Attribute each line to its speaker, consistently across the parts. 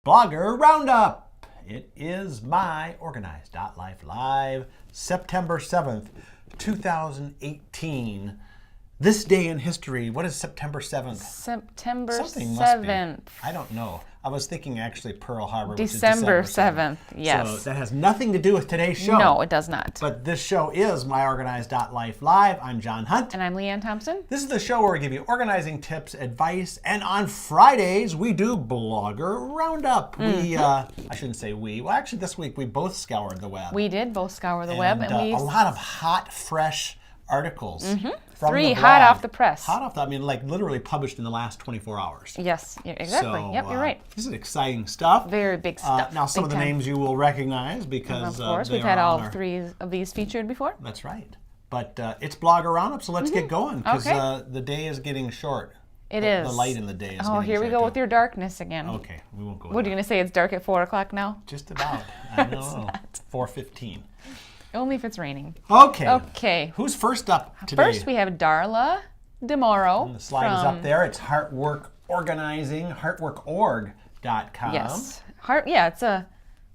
Speaker 1: Blogger Roundup. It is myOrganized.life live, September 7th, 2018. This day in history, what is September 7th?
Speaker 2: September
Speaker 1: Something
Speaker 2: 7th.
Speaker 1: I don't know. I was thinking actually Pearl Harbor,
Speaker 2: December
Speaker 1: which is December 7th.
Speaker 2: Yes.
Speaker 1: So that has nothing to do with today's show.
Speaker 2: No, it does not.
Speaker 1: But this show is myOrganized.life live. I'm John Hunt.
Speaker 2: And I'm Leanne Thompson.
Speaker 1: This is the show where we give you organizing tips, advice, and on Fridays we do Blogger Roundup. I shouldn't say we. Well, actually this week we both scoured the web.
Speaker 2: We did both scour the web. And
Speaker 1: a lot of hot, fresh articles. From
Speaker 2: 3
Speaker 1: the
Speaker 2: hot
Speaker 1: blog.
Speaker 2: off the press.
Speaker 1: Hot off the, like literally published in the last 24 hours.
Speaker 2: Yes, exactly.
Speaker 1: So,
Speaker 2: yep, you're right.
Speaker 1: This is exciting stuff.
Speaker 2: Very big stuff.
Speaker 1: Now some of the names you will recognize because
Speaker 2: of course,
Speaker 1: they
Speaker 2: we've
Speaker 1: are
Speaker 2: had all
Speaker 1: on our,
Speaker 2: 3 of these featured before.
Speaker 1: That's right. But it's Blogger Roundup, so let's get going because the day is getting short.
Speaker 2: It is.
Speaker 1: The light in the day is
Speaker 2: Oh,
Speaker 1: getting
Speaker 2: here we
Speaker 1: short
Speaker 2: go
Speaker 1: too.
Speaker 2: with your darkness again.
Speaker 1: Okay, we won't go
Speaker 2: What are you going to say? It's dark at 4 o'clock now?
Speaker 1: Just about. I know. 4:15.
Speaker 2: Only if it's raining.
Speaker 1: Okay.
Speaker 2: Okay.
Speaker 1: Who's first up today?
Speaker 2: First, we have Darla Tomorrow.
Speaker 1: And the slide is up there. It's Heartwork Organizing, heartworkorg.com.
Speaker 2: Yes. It's a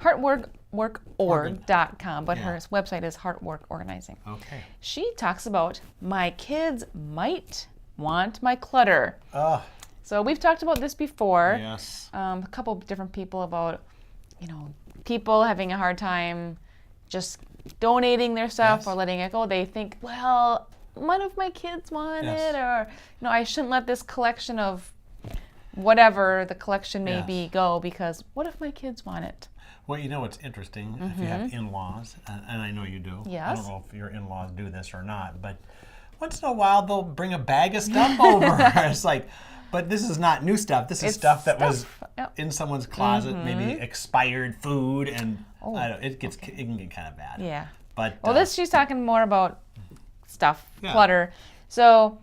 Speaker 2: heartworkorg.com, but her website is Heartwork Organizing.
Speaker 1: Okay.
Speaker 2: She talks about my kids might want my clutter. So we've talked about this before.
Speaker 1: Yes.
Speaker 2: A couple of different people about, people having a hard time just donating their stuff or letting it go. They think, well, what if my kids want it? Or, I shouldn't let this collection of whatever the collection may be go because what if my kids want it?
Speaker 1: Well, it's interesting if you have in-laws, and I know you do.
Speaker 2: Yes.
Speaker 1: I don't know if your in-laws do this or not, but once in a while they'll bring a bag of stuff over. It's like, but this is not new stuff. This is stuff that was in someone's closet, maybe expired food, and it can get kind of bad.
Speaker 2: Yeah.
Speaker 1: But
Speaker 2: she's talking more about stuff, clutter. So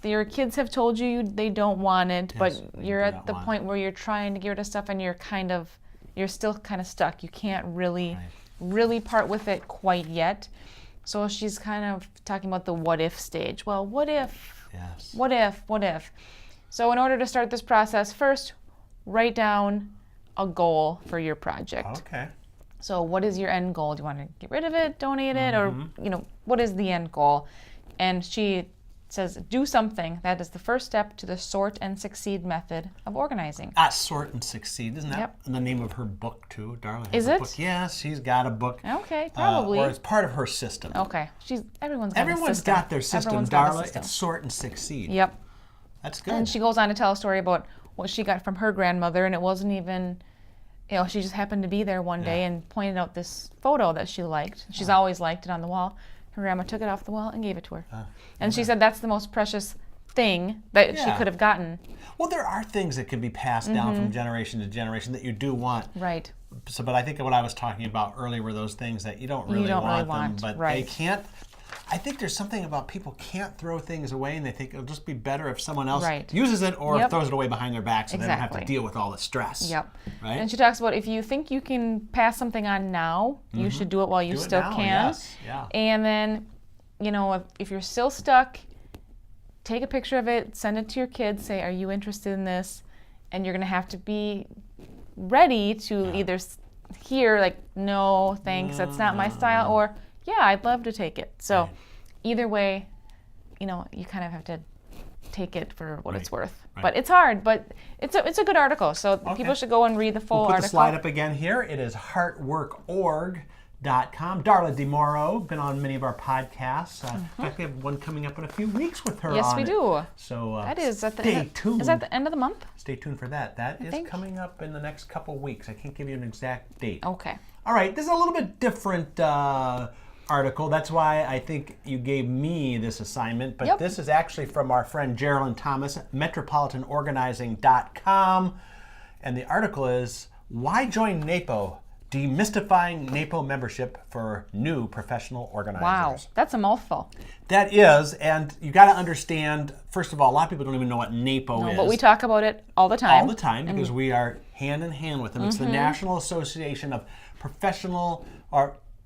Speaker 2: your kids have told you they don't want it, but you're at the point where you're trying to get rid of stuff and you're still kind of stuck. You can't really part with it quite yet. So she's kind of talking about the what if stage. Well, what if?
Speaker 1: Yes.
Speaker 2: What if? What if? So in order to start this process, first write down a goal for your project.
Speaker 1: Okay.
Speaker 2: So what is your end goal? Do you want to get rid of it, donate it, or what is the end goal? And she says, do something. That is the first step to the sort and succeed method of organizing.
Speaker 1: Sort and Succeed. Isn't that the name of her book too? Darla has
Speaker 2: Is
Speaker 1: a
Speaker 2: it?
Speaker 1: book. Yes, she's got a book.
Speaker 2: Okay, probably.
Speaker 1: Or it's part of her system.
Speaker 2: Okay. Everyone's
Speaker 1: Everyone's got their system,
Speaker 2: Everyone's got a
Speaker 1: Darla.
Speaker 2: system.
Speaker 1: It's Sort and Succeed.
Speaker 2: Yep.
Speaker 1: That's good.
Speaker 2: And she goes on to tell a story about what she got from her grandmother, and it wasn't even, she just happened to be there one day and pointed out this photo that she liked. She's always liked it on the wall. Her grandma took it off the wall and gave it to her. And she said that's the most precious thing that she could have gotten.
Speaker 1: Well, there are things that can be passed down from generation to generation that you do want.
Speaker 2: Right.
Speaker 1: So, but I think what I was talking about earlier were those things that you don't really want them, but they can't. I think there's something about people can't throw things away, and they think it'll just be better if someone else uses it or throws it away behind their back so they don't have to deal with all the stress.
Speaker 2: Yep.
Speaker 1: Right?
Speaker 2: And she talks about if you think you can pass something on now, you should do it while you still can.
Speaker 1: Yes. Yeah.
Speaker 2: And then, if you're still stuck, take a picture of it, send it to your kids, say, are you interested in this? And you're going to have to be ready to either hear, like, no, thanks, that's not my style, or, yeah, I'd love to take it. So either way, you kind of have to take it for what it's worth. Right. But it's hard, but it's a good article. So people should go and read the full article.
Speaker 1: We'll put the slide up again here. It is heartworkorg.com. Darla Tomorrow, been on many of our podcasts. In fact, we have one coming up in a few weeks with her.
Speaker 2: Yes, we do.
Speaker 1: So
Speaker 2: that is at the
Speaker 1: stay tuned.
Speaker 2: Is that the end of the month?
Speaker 1: Stay tuned for that. That is coming up in the next couple weeks. I can't give you an exact date.
Speaker 2: Okay.
Speaker 1: All right. This is a little bit different article. That's why I think you gave me this assignment. But this is actually from our friend Geraldine Thomas, metropolitanorganizing.com. And the article is, Why Join NATO? Demystifying NATO membership for new professional organizers.
Speaker 2: Wow, that's a mouthful.
Speaker 1: That is, and you got to understand, first of all, a lot of people don't even know what NATO is.
Speaker 2: But we talk about it all the time.
Speaker 1: All the time, because we are hand in hand with them. It's the National Association of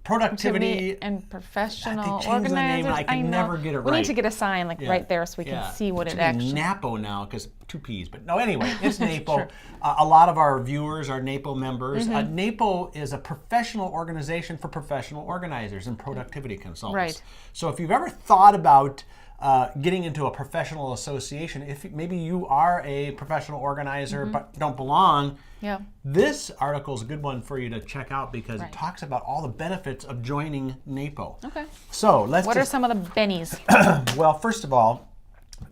Speaker 1: productivity
Speaker 2: and professional
Speaker 1: they changed the name.
Speaker 2: organizers.
Speaker 1: I can never get it
Speaker 2: We
Speaker 1: right.
Speaker 2: need to get a sign right there so we can see what it actually.
Speaker 1: NAPO now because 2 P's. But no, anyway, it's NAPO. A lot of our viewers are NAPO members. NAPO is a professional organization for professional organizers and productivity consultants.
Speaker 2: Right.
Speaker 1: So if you've ever thought about getting into a professional association, if maybe you are a professional organizer but don't belong, this article is a good one for you to check out because it talks about all the benefits of joining NAPO.
Speaker 2: Okay.
Speaker 1: So
Speaker 2: what are some of the bennies?
Speaker 1: Well, first of all,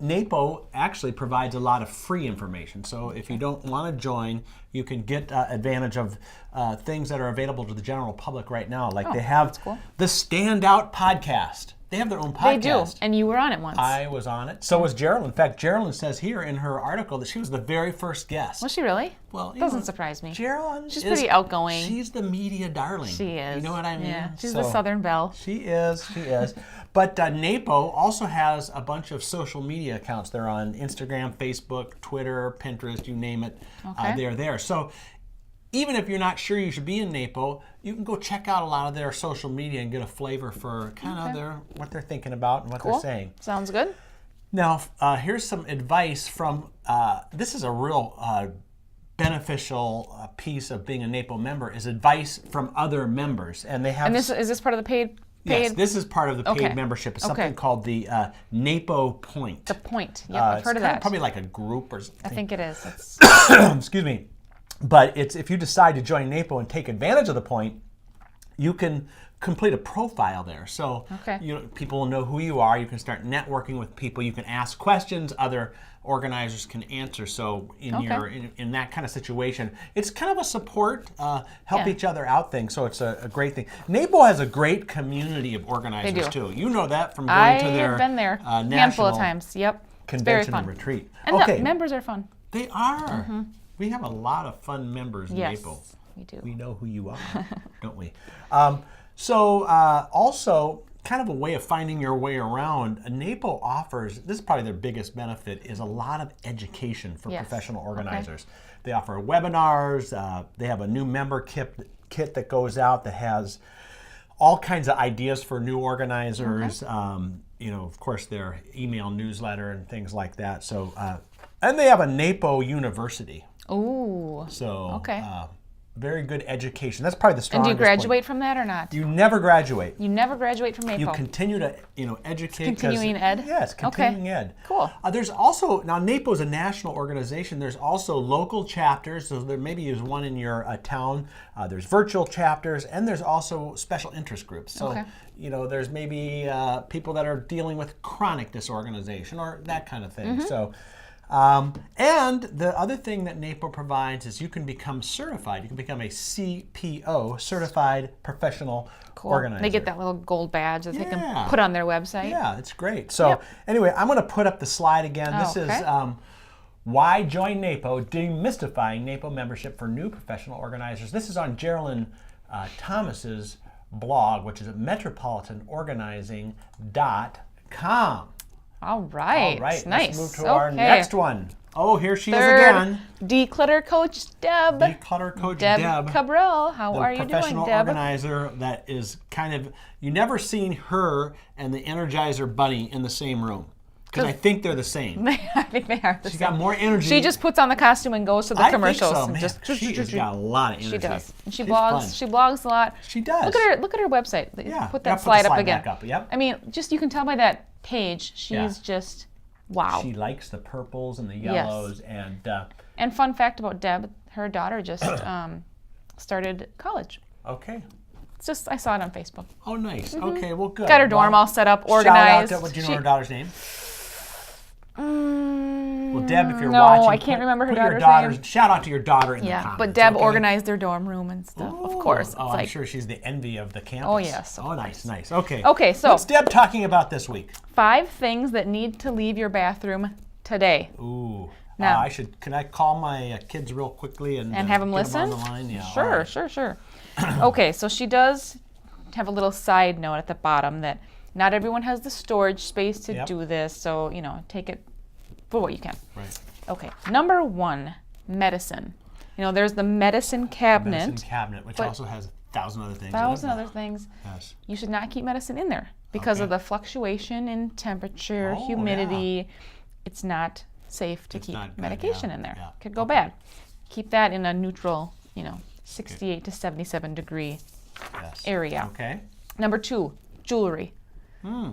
Speaker 1: NAPO actually provides a lot of free information. So if you don't want to join, you can get advantage of things that are available to the general public right now. Like they have the Standout podcast. They have their own podcast.
Speaker 2: They do, and you were on it once.
Speaker 1: I was on it. So was Geraldine. In fact, Geraldine says here in her article that she was the very first guest.
Speaker 2: Was she really?
Speaker 1: Well,
Speaker 2: doesn't surprise me.
Speaker 1: Geraldine
Speaker 2: She's pretty outgoing.
Speaker 1: She's the media darling.
Speaker 2: She is.
Speaker 1: You know what I mean?
Speaker 2: Yeah, she's the Southern Belle.
Speaker 1: She is. She is. But NAPO also has a bunch of social media accounts. They're on Instagram, Facebook, Twitter, Pinterest, you name it. They're there. So even if you're not sure you should be in NAPO, you can go check out a lot of their social media and get a flavor for kind of what they're thinking about and what they're saying.
Speaker 2: Sounds good.
Speaker 1: Now, here's some advice from, this is a real beneficial piece of being a NAPO member, is advice from other members. And they have.
Speaker 2: And is this part of the paid?
Speaker 1: Yes, this is part of the paid membership. It's something called the NAPO Point.
Speaker 2: The Point. Yep, I've heard of that.
Speaker 1: Probably like a group or something.
Speaker 2: I think it is.
Speaker 1: Excuse me. But it's if you decide to join NAPO and take advantage of the point, you can complete a profile there. So people will know who you are. You can start networking with people. You can ask questions. Other organizers can answer. So in that kind of situation, it's kind of a support, help each other out thing. So it's a great thing. NAPO has a great community of organizers too. You know that from going to their
Speaker 2: I've been there a handful of times. Yep.
Speaker 1: Convention and retreat.
Speaker 2: And the members are fun.
Speaker 1: They are. We have a lot of fun members in NAPO.
Speaker 2: We do.
Speaker 1: We know who you are, don't we? Also, kind of a way of finding your way around, NAPO offers, this is probably their biggest benefit, is a lot of education for professional organizers. They offer webinars. They have a new member kit that goes out that has all kinds of ideas for new organizers. Of course, their email newsletter and things like that. So, and they have a NAPO University.
Speaker 2: Ooh.
Speaker 1: So, very good education. That's probably the strongest.
Speaker 2: And do you graduate from that or not?
Speaker 1: You never graduate.
Speaker 2: You never graduate from NAPO.
Speaker 1: You continue to, educate.
Speaker 2: Continuing ed?
Speaker 1: Yes, continuing ed.
Speaker 2: Cool.
Speaker 1: There's also, now NAPO is a national organization. There's also local chapters. So there maybe is one in your town. There's virtual chapters, and there's also special interest groups. So, there's maybe people that are dealing with chronic disorganization or that kind of thing. So. And the other thing that NAPO provides is you can become certified. You can become a CPO, Certified Professional Organizer.
Speaker 2: They get that little gold badge that they can put on their website.
Speaker 1: Yeah, it's great. So anyway, I'm going to put up the slide again. This is Why Join NAPO, Demystifying NAPO Membership for New Professional Organizers. This is on Geraldine Thomas's blog, which is at metropolitanorganizing.com.
Speaker 2: All right.
Speaker 1: Nice. Let's move to our next one. Oh, here she is again.
Speaker 2: Declutter Coach Deb.
Speaker 1: Declutter Coach Deb.
Speaker 2: Cabral. How are you doing, Deb?
Speaker 1: The professional organizer that is kind of, you never seen her and the Energizer Bunny in the same room. Because I think they're the same.
Speaker 2: I think they are the same.
Speaker 1: She's got more energy.
Speaker 2: She just puts on the costume and goes to the commercials.
Speaker 1: I think so, man. She's got a lot of energy.
Speaker 2: She does. And she blogs. She blogs a lot.
Speaker 1: She does.
Speaker 2: Look at her website.
Speaker 1: Yeah.
Speaker 2: Put that slide up again.
Speaker 1: Back up. Yep.
Speaker 2: I mean, just you can tell by that page, she's just wow.
Speaker 1: She likes the purples and the yellows
Speaker 2: and fun fact about Deb, her daughter just started college.
Speaker 1: Okay.
Speaker 2: It's just I saw it on Facebook.
Speaker 1: Oh, nice. Okay, well, good.
Speaker 2: Got her dorm all set up, organized.
Speaker 1: Shout out to, do you know her daughter's name? Well, Deb, if you're
Speaker 2: no,
Speaker 1: watching,
Speaker 2: I can't remember her daughter's name.
Speaker 1: Shout out to your daughter in the comments.
Speaker 2: But Deb organized their dorm room and stuff, of course.
Speaker 1: Oh, I'm sure she's the envy of the campus.
Speaker 2: Oh, yes.
Speaker 1: Oh, nice. Okay.
Speaker 2: Okay, so
Speaker 1: what's Deb talking about this week?
Speaker 2: 5 things that need to leave your bathroom today.
Speaker 1: Ooh. Now, can I call my kids real quickly and
Speaker 2: have them listen?
Speaker 1: Them on the line? Yeah.
Speaker 2: Sure. Okay, so she does have a little side note at the bottom that not everyone has the storage space to do this, so, take it for what you can.
Speaker 1: Right.
Speaker 2: Okay. Number 1, medicine. There's the medicine cabinet.
Speaker 1: Medicine cabinet, which also has 1,000 other things.
Speaker 2: 1,000 other things.
Speaker 1: Yes.
Speaker 2: You should not keep medicine in there because of the fluctuation in temperature, humidity. It's not safe to keep medication in there. Could go bad. Keep that in a neutral, 68 to 77 degree area.
Speaker 1: Okay.
Speaker 2: Number 2, jewelry.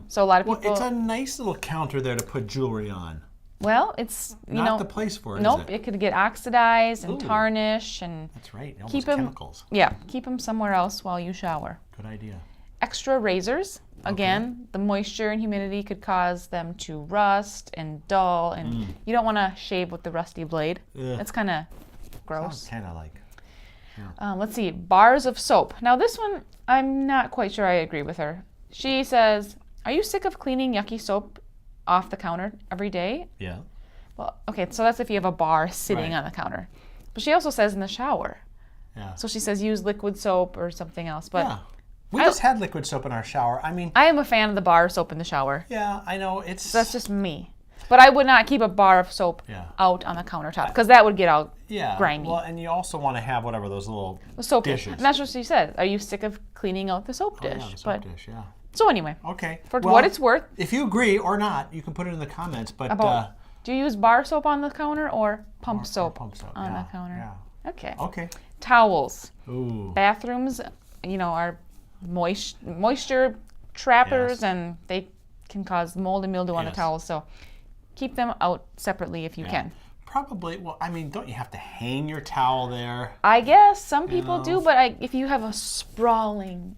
Speaker 2: So a lot of people.
Speaker 1: Well, it's a nice little counter there to put jewelry on.
Speaker 2: Well, it's
Speaker 1: not the place for it.
Speaker 2: Nope,
Speaker 1: is
Speaker 2: it could get oxidized and tarnish and.
Speaker 1: That's right. Almost chemicals.
Speaker 2: Yeah, keep them somewhere else while you shower.
Speaker 1: Good idea.
Speaker 2: Extra razors. Again, the moisture and humidity could cause them to rust and dull, and you don't want to shave with the rusty blade. That's kind of gross.
Speaker 1: Kind of like.
Speaker 2: Let's see, bars of soap. Now this one, I'm not quite sure I agree with her. She says, "Are you sick of cleaning yucky soap off the counter every day?"
Speaker 1: Yeah.
Speaker 2: Well, okay, so that's if you have a bar sitting on the counter. But she also says in the shower.
Speaker 1: Yeah.
Speaker 2: So she says use liquid soap or something else. But
Speaker 1: we just had liquid soap in our shower. I mean,
Speaker 2: I am a fan of the bar soap in the shower.
Speaker 1: Yeah, I know
Speaker 2: that's just me. But I would not keep a bar of soap out on the countertop because that would get out grimy.
Speaker 1: Well, and you also want to have whatever those little
Speaker 2: soap
Speaker 1: dishes.
Speaker 2: And that's what she said. Are you sick of cleaning out the soap dish?
Speaker 1: Yeah, the soap dish,
Speaker 2: So anyway.
Speaker 1: Okay.
Speaker 2: For what it's worth.
Speaker 1: If you agree or not, you can put it in the comments. But
Speaker 2: do you use bar soap on the counter or pump soap on the counter?
Speaker 1: Yeah.
Speaker 2: Okay.
Speaker 1: Okay.
Speaker 2: Towels.
Speaker 1: Ooh.
Speaker 2: Bathrooms, are moisture trappers, and they can cause mold and mildew on the towels. So keep them out separately if you can.
Speaker 1: Probably. Well, I mean, don't you have to hang your towel there?
Speaker 2: I guess some people do, but if you have a sprawling,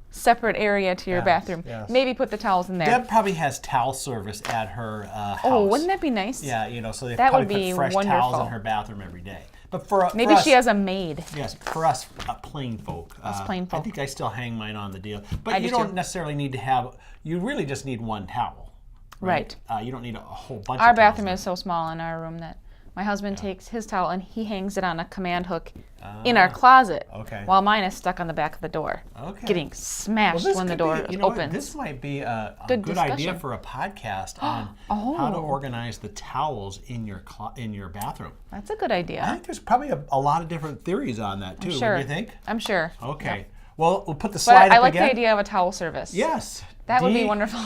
Speaker 2: separate area to your bathroom, maybe put the towels in there.
Speaker 1: Deb probably has towel service at her house.
Speaker 2: Oh, wouldn't that be nice?
Speaker 1: Yeah, so they
Speaker 2: that
Speaker 1: probably
Speaker 2: would be
Speaker 1: put fresh
Speaker 2: wonderful.
Speaker 1: towels in her bathroom every day. But for
Speaker 2: maybe
Speaker 1: for us,
Speaker 2: she has a maid.
Speaker 1: Yes, for us plain folk.
Speaker 2: Plain folk.
Speaker 1: I think I still hang mine on the deal. But you don't necessarily need to have. You really just need one towel.
Speaker 2: Right.
Speaker 1: You don't need a whole bunch.
Speaker 2: Our
Speaker 1: of
Speaker 2: bathroom is so small in our room that my husband takes his towel and he hangs it on a command hook in our closet.
Speaker 1: Okay.
Speaker 2: While mine is stuck on the back of the door. Okay. Getting smashed when the door opens.
Speaker 1: This might be a good idea for a podcast on how to organize the towels in your bathroom.
Speaker 2: That's a good idea.
Speaker 1: I think there's probably a lot of different theories on that too.
Speaker 2: Sure.
Speaker 1: What do you think?
Speaker 2: I'm sure.
Speaker 1: Okay. Yep. Well, we'll put the slide up again.
Speaker 2: I like the idea of a towel service.
Speaker 1: Yes.
Speaker 2: That would be wonderful.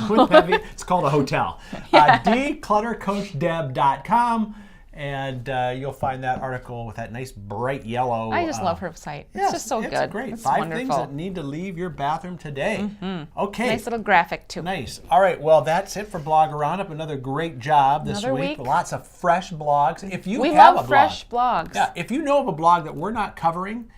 Speaker 1: It's called a hotel. Decluttercoachdeb.com. And you'll find that article with that nice bright yellow.
Speaker 2: I just love her site. It's just so good.
Speaker 1: It's great.
Speaker 2: It's
Speaker 1: 5
Speaker 2: wonderful.
Speaker 1: things that need to leave your bathroom today. Okay.
Speaker 2: Nice little graphic too.
Speaker 1: Nice. All right. Well, that's it for Blogger Roundup. Another great job this week. Lots of fresh blogs. If you have a blog,
Speaker 2: fresh blogs.
Speaker 1: Yeah. If you know of a blog that we're not covering,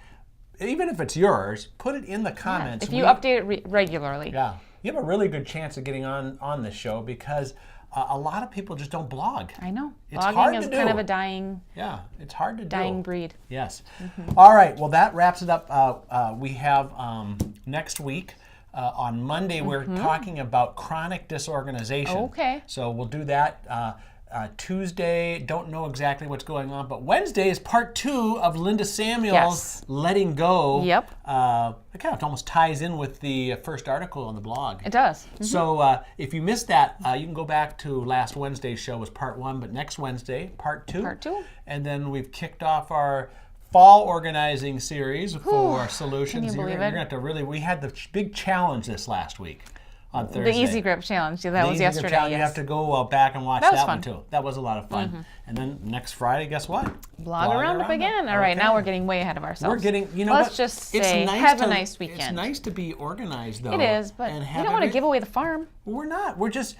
Speaker 1: even if it's yours, put it in the comments.
Speaker 2: If you update it regularly.
Speaker 1: Yeah. You have a really good chance of getting on this show because a lot of people just don't blog.
Speaker 2: I know.
Speaker 1: It's
Speaker 2: Blogging
Speaker 1: hard to
Speaker 2: is
Speaker 1: do.
Speaker 2: kind of a dying.
Speaker 1: Yeah, it's hard to
Speaker 2: dying breed.
Speaker 1: Yes. All right. Well, that wraps it up. We have next week on Monday. We're talking about chronic disorganization.
Speaker 2: Okay.
Speaker 1: So we'll do that. Tuesday, don't know exactly what's going on, but Wednesday is part 2 of Linda Samuel's Letting Go.
Speaker 2: Yep.
Speaker 1: It kind of almost ties in with the first article on the blog.
Speaker 2: It does.
Speaker 1: So if you missed that, you can go back to last Wednesday's show was part 1, but next Wednesday, part 2.
Speaker 2: Part 2.
Speaker 1: And then we've kicked off our fall organizing series for solutions.
Speaker 2: Can you believe it?
Speaker 1: You're gonna have to we had the big challenge this last week. On Thursday.
Speaker 2: The Easy Grip Challenge. That was yesterday.
Speaker 1: Yes. You have to go back and watch that one too. That was a lot of fun. And then next Friday, guess what?
Speaker 2: Blogger Roundup again. All right, now we're getting way ahead of ourselves.
Speaker 1: We're getting,
Speaker 2: Let's just say, have a nice weekend.
Speaker 1: It's nice to be organized, though.
Speaker 2: It is, but you don't want to give away the farm.
Speaker 1: We're not. We're just,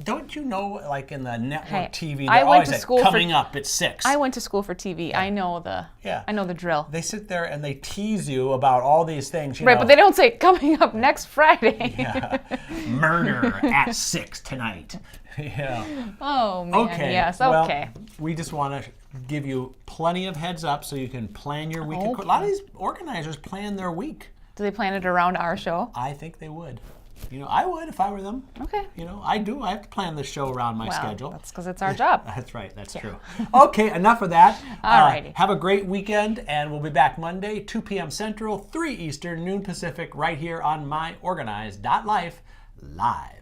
Speaker 1: don't you know, like in the network TV,
Speaker 2: I
Speaker 1: they're
Speaker 2: went
Speaker 1: always
Speaker 2: to
Speaker 1: like,
Speaker 2: school
Speaker 1: coming up at 6.
Speaker 2: I went to school for TV. I know the drill.
Speaker 1: They sit there and they tease you about all these things.
Speaker 2: Right, but they don't say coming up next Friday.
Speaker 1: Murder at 6 tonight. Yeah.
Speaker 2: Oh, man.
Speaker 1: Okay.
Speaker 2: Yes,
Speaker 1: well,
Speaker 2: okay.
Speaker 1: We just want to give you plenty of heads up so you can plan your week. A lot of these organizers plan their week.
Speaker 2: Do they plan it around our show?
Speaker 1: I think they would. I would if I were them.
Speaker 2: Okay.
Speaker 1: I do. I have to plan the show around my schedule.
Speaker 2: That's because it's our job.
Speaker 1: That's right. That's true. Okay, enough of that.
Speaker 2: All righty.
Speaker 1: Have a great weekend, and we'll be back Monday, 2 p.m. Central, 3 Eastern, noon Pacific, right here on myOrganized.life live.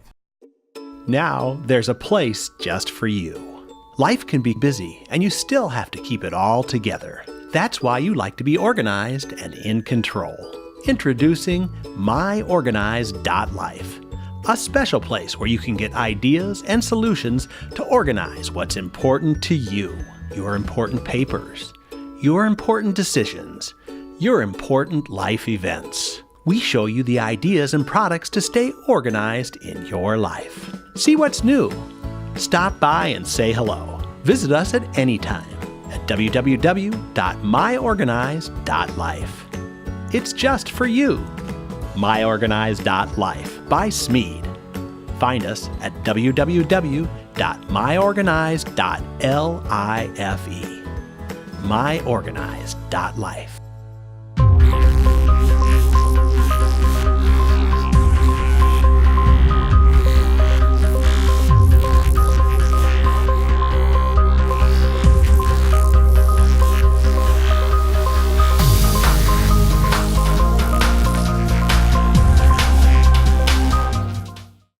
Speaker 1: Now there's a place just for you. Life can be busy, and you still have to keep it all together. That's why you like to be organized and in control. Introducing myOrganized.life, a special place where you can get ideas and solutions to organize what's important to you, your important papers, your important decisions, your important life events. We show you the ideas and products to stay organized in your life. See what's new. Stop by and say hello. Visit us at any time at www.myOrganized.life. It's just for you. myOrganized.life by Smead. Find us at www.myOrganized.life. myOrganized.life.